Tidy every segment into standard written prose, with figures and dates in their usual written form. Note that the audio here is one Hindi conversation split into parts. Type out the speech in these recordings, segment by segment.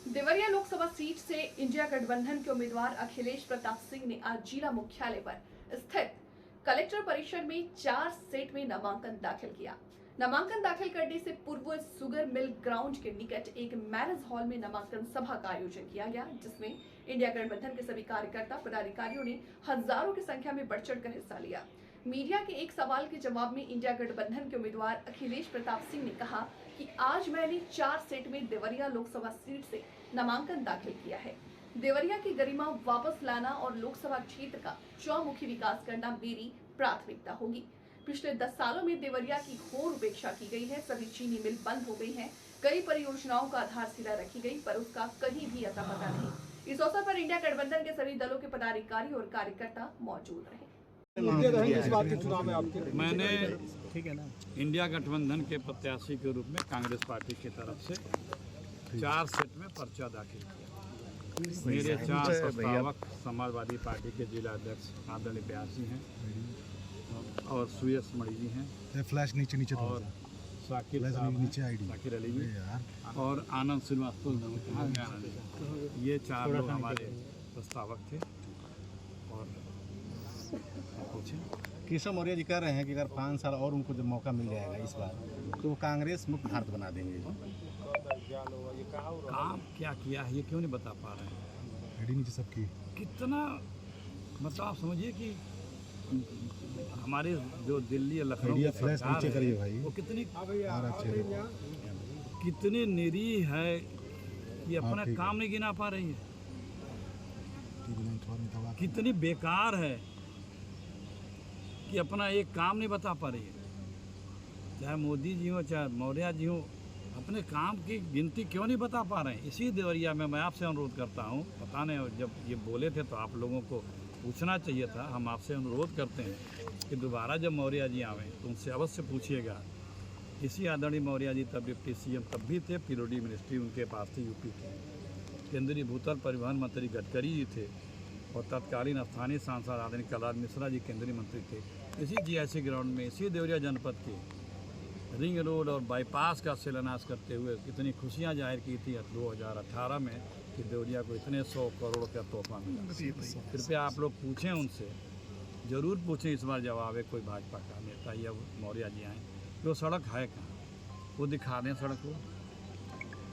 देवरिया लोकसभा सीट से इंडिया गठबंधन के उम्मीदवार अखिलेश प्रताप सिंह ने आज जिला मुख्यालय पर स्थित कलेक्टर परिसर में 4 सेट में नामांकन दाखिल किया। नामांकन दाखिल करने से पूर्व सुगर मिल ग्राउंड के निकट एक मैरिज हॉल में नामांकन सभा का आयोजन किया गया, जिसमें इंडिया गठबंधन के सभी कार्यकर्ता पदाधिकारियों ने हजारों की संख्या में बढ़ चढ़कर हिस्सा लिया। मीडिया के एक सवाल के जवाब में इंडिया गठबंधन के उम्मीदवार अखिलेश प्रताप सिंह ने कहा कि आज मैंने 4 सेट में देवरिया लोकसभा सीट से नामांकन दाखिल किया है। देवरिया की गरिमा वापस लाना और लोकसभा क्षेत्र का चौमुखी विकास करना मेरी प्राथमिकता होगी। पिछले 10 सालों में देवरिया की घोर उपेक्षा की गई है। सभी चीनी मिल बंद हो गई हैं, कई परियोजनाओं का आधारशिला रखी गई, पर उसका कहीं भी अता पता नहीं। इस अवसर पर इंडिया गठबंधन के सभी दलों के पदाधिकारी और कार्यकर्ता मौजूद रहे। मैंने इंडिया गठबंधन के प्रत्याशी के रूप में कांग्रेस पार्टी की तरफ से 4 सेट में पर्चा दाखिल किया। मेरे 4 प्रस्तावक समाजवादी पार्टी के जिला अध्यक्ष आदरणीय ब्यासी हैं और सुयस मणि जी हैं, फ्लैश नीचे और शाकिर अली जी और आनंद श्रीवास्तव। ये 4 लोग हमारे प्रस्तावक थे। और केशव मौर्य जी कह रहे हैं कि अगर 5 साल और उनको जब मौका मिल जाएगा इस बार, तो वो कांग्रेस मुक्त भारत बना देंगे। काम क्या किया है ये क्यों नहीं बता पा रहे हैं? नीचे सबकी कितना, मतलब आप समझिए कि हमारे जो दिल्ली लखनऊ की सरकार है भाई, वो कितनी निरीह है कि अपना काम नहीं गिना पा रही है, कितनी बेकार है कि अपना एक काम नहीं बता पा रही है। चाहे मोदी जी हो चाहे मौर्य जी हो, अपने काम की गिनती क्यों नहीं बता पा रहे हैं? इसी देवरिया में मैं आपसे अनुरोध करता हूँ, पता नहीं जब ये बोले थे तो आप लोगों को पूछना चाहिए था। हम आपसे अनुरोध करते हैं कि दोबारा जब मौर्य जी आवें तो उनसे अवश्य पूछिएगा। इसी आदरणीय मौर्य जी तब डिप्टी सीएम तब भी थे, पीरोडी मिनिस्ट्री उनके पास थी यूपी की। केंद्रीय भूतल परिवहन मंत्री गडकरी जी थे और तत्कालीन स्थानीय सांसद आदरणीय कलराज मिश्रा जी केंद्रीय मंत्री थे। इसी जीआईसी ग्राउंड में, इसी देवरिया जनपद के रिंग रोड और बाईपास का शिलान्यास करते हुए कितनी खुशियां जाहिर की थी 2018 में कि देवरिया को इतने 100 करोड़ का तोहफा मिला। कृपया आप लोग पूछें उनसे, ज़रूर पूछें। इस बार जवाब है कोई भाजपा का नेता या मौर्य जी आए, वो सड़क है कहाँ, वो दिखा दें सड़क को।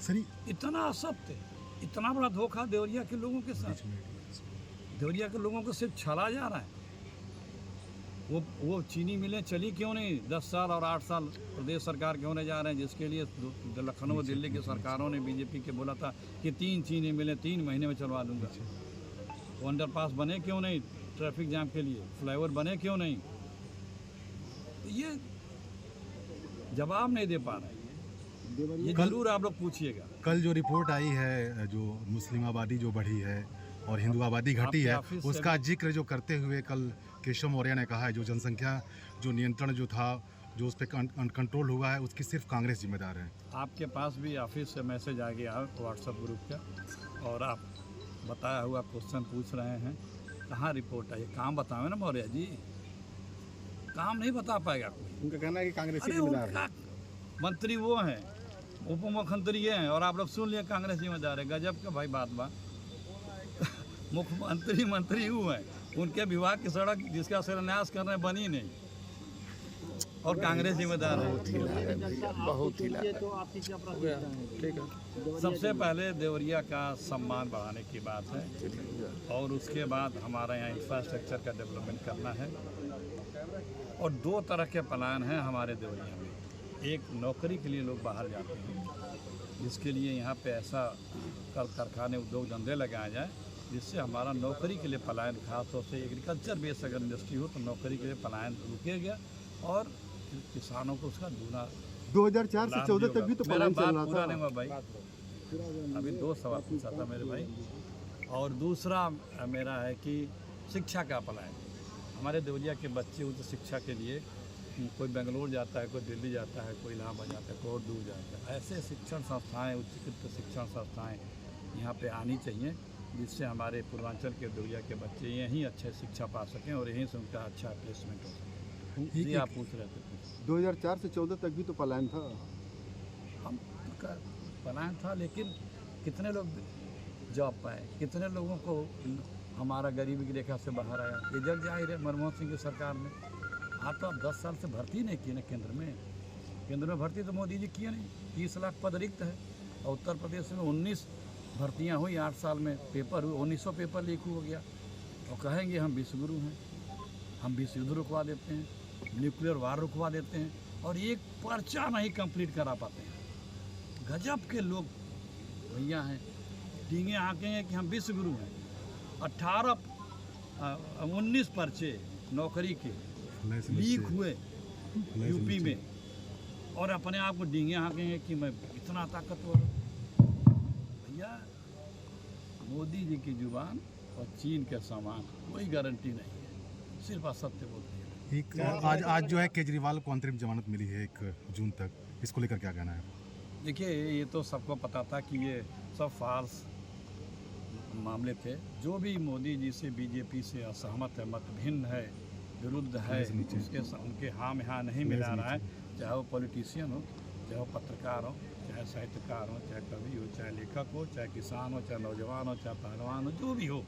सही इतना असत्य, इतना बड़ा धोखा देवरिया के लोगों के साथ। देवरिया के लोगों को सिर्फ छला जा रहा है। वो चीनी मिलें चली क्यों नहीं? 10 साल और 8 साल प्रदेश सरकार क्यों नहीं जा रहे हैं, जिसके लिए लखनऊ दिल्ली की सरकारों ने बीजेपी के बोला था कि 3 चीनी मिलें 3 महीने में चलवा दूंगा। वो अंडरपास बने क्यों नहीं? ट्रैफिक जाम के लिए फ्लाईओवर बने क्यों नहीं? ये जवाब नहीं दे पा रहे। ये जरूर आप लोग पूछिएगा। कल जो रिपोर्ट आई है, जो मुस्लिम आबादी जो बढ़ी है और हिंदू आबादी घटी है, उसका जिक्र जो करते हुए कल केशव मौर्य ने कहा है जो जनसंख्या जो नियंत्रण जो था, जो उस पर कंट्रोल हुआ है, उसकी सिर्फ कांग्रेस जिम्मेदार है। आपके पास भी ऑफिस से मैसेज आ गया व्हाट्सएप ग्रुप का, और आप बताया हुआ क्वेश्चन पूछ रहे हैं। कहाँ रिपोर्ट है? ये काम बताओ ना मौर्य जी, काम नहीं बता पाएगा कोई। उनका कहना है कि कांग्रेस जिम्मेदार है। मंत्री वो हैं, उप मुख्यमंत्री हैं, और आप लोग सुन लिए कांग्रेस जिम्मेदार है। गजब का भाई बात बा। मुख्यमंत्री मंत्री वो हैं, उनके विभाग की सड़क जिसका शिलान्यास कर रहे हैं बनी नहीं, और कांग्रेस जिम्मेदार है। बहुत ही सबसे पहले देवरिया का सम्मान बढ़ाने की बात है, और उसके बाद हमारे यहाँ इंफ्रास्ट्रक्चर का डेवलपमेंट करना है। और 2 तरह के प्लान हैं हमारे देवरिया में। एक, नौकरी के लिए लोग बाहर जाते हैं, जिसके लिए यहाँ पे ऐसा कल कारखाने उद्योग धंधे लगाए जाए जिससे हमारा नौकरी के लिए पलायन, खासतौर से एग्रीकल्चर बेस्ड अगर इंडस्ट्री हो तो नौकरी के लिए पलायन रुकेगा, और किसानों को उसका दूना। 2004 से 14 तक भी तो मेरा बात पूरा नहीं हुआ भाई, अभी 2 सवाल पूछा था मेरे भाई। और दूसरा मेरा है कि शिक्षा का पलायन। हमारे देवरिया के बच्चे उच्च शिक्षा के लिए कोई बेंगलोर जाता है, कोई दिल्ली जाता है, कोई इलाहाबाद जाता है, कोई और दूर जाता है। ऐसे शिक्षण संस्थाएँ, उच्चीकृत शिक्षण संस्थाएँ यहाँ पे आनी चाहिए, जिससे हमारे पूर्वांचल के देवरिया के बच्चे यहीं अच्छे शिक्षा पा सकें और यहीं से उनका अच्छा प्लेसमेंट हो सके। जी आप पूछ रहे थे। 2004 से 14 तक भी तो पलायन था। हम पलायन था, लेकिन कितने लोग जॉब पाए, कितने लोगों को हमारा गरीबी की रेखा से बाहर आया। रिजल्ट जाहिर है मनमोहन सिंह की सरकार में। आप तो अब 10 साल से भर्ती नहीं की ना केंद्र में भर्ती तो मोदी जी किए नहीं। 30 लाख पद रिक्त है और उत्तर प्रदेश में 19 भर्तियां हुई 8 साल में, पेपर हुए 1900 पेपर लीक हो गया। और कहेंगे हम विश्वगुरु हैं, हम विश्व युद्ध रुकवा देते हैं, न्यूक्लियर वार रुकवा देते हैं और एक पर्चा नहीं कंप्लीट करा पाते हैं। गजब के लोग भैया हैं, डींगे हाँकेंगे कि हम विश्वगुरु हैं। 19 पर्चे नौकरी के लीक हुए यूपी में और अपने आप को डींगे हाँकेंगे कि मैं इतना ताकतवर हूँ। भैया मोदी जी की जुबान और चीन के सामान कोई गारंटी नहीं है, सिर्फ असत्य बोलती है। एक आज जो है केजरीवाल को अंतरिम जमानत मिली है 1 जून तक, इसको लेकर क्या कहना है? देखिए ये तो सबको पता था कि ये सब फाल्स मामले थे। जो भी मोदी जी से बीजेपी से असहमत है, मत भिन्न है, विरुद्ध है, उनके हाँ में हाँ नहीं मिला रहा है, चाहे वो पॉलिटिशियन हो, चाहे वो पत्रकार हो, चाहे साहित्यकार हो, चाहे कवि हो, चाहे लेखक हो, चाहे किसान हो, चाहे नौजवान हो, चाहे पहलवान हो, जो भी हो,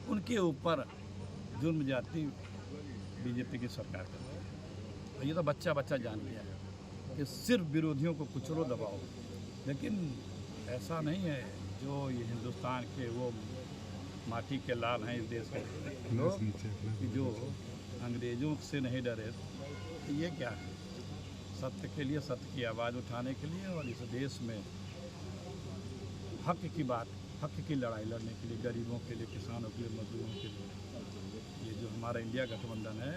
उनके ऊपर जुर्म जाती बीजेपी की सरकार कर रही है। ये तो बच्चा बच्चा जान गया है कि सिर्फ विरोधियों को कुचलो दबाओ, लेकिन ऐसा नहीं है। जो ये हिंदुस्तान के वो माटी के लाल हैं इस देश के लोग कि जो अंग्रेज़ों से नहीं डरे, तो ये क्या है? सत्य के लिए, सत्य की आवाज़ उठाने के लिए और इस देश में हक की बात, हक की लड़ाई लड़ने के लिए, गरीबों के लिए, किसानों के लिए, मजदूरों के लिए। ये जो हमारा इंडिया गठबंधन है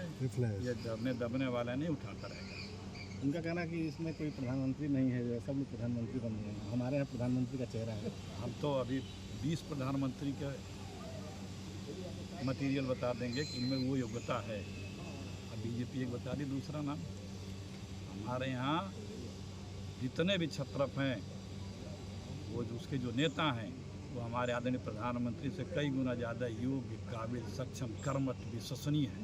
ये डरने दबने वाला नहीं, उठाता रहेगा। उनका कहना है कि इसमें कोई प्रधानमंत्री नहीं है, सब लोग प्रधानमंत्री बन गए हैं, हमारे यहाँ प्रधानमंत्री का चेहरा है। हम तो अभी 20 प्रधानमंत्री का मटेरियल बता देंगे कि इनमें वो योग्यता है। अब बीजेपी एक बता दी, दूसरा नाम हमारे यहाँ जितने भी छत्रप हैं, वो उसके जो नेता हैं वो हमारे आदरणीय प्रधानमंत्री से कई गुना ज़्यादा योग्य, काबिल, सक्षम, कर्मठ, विश्वसनीय है।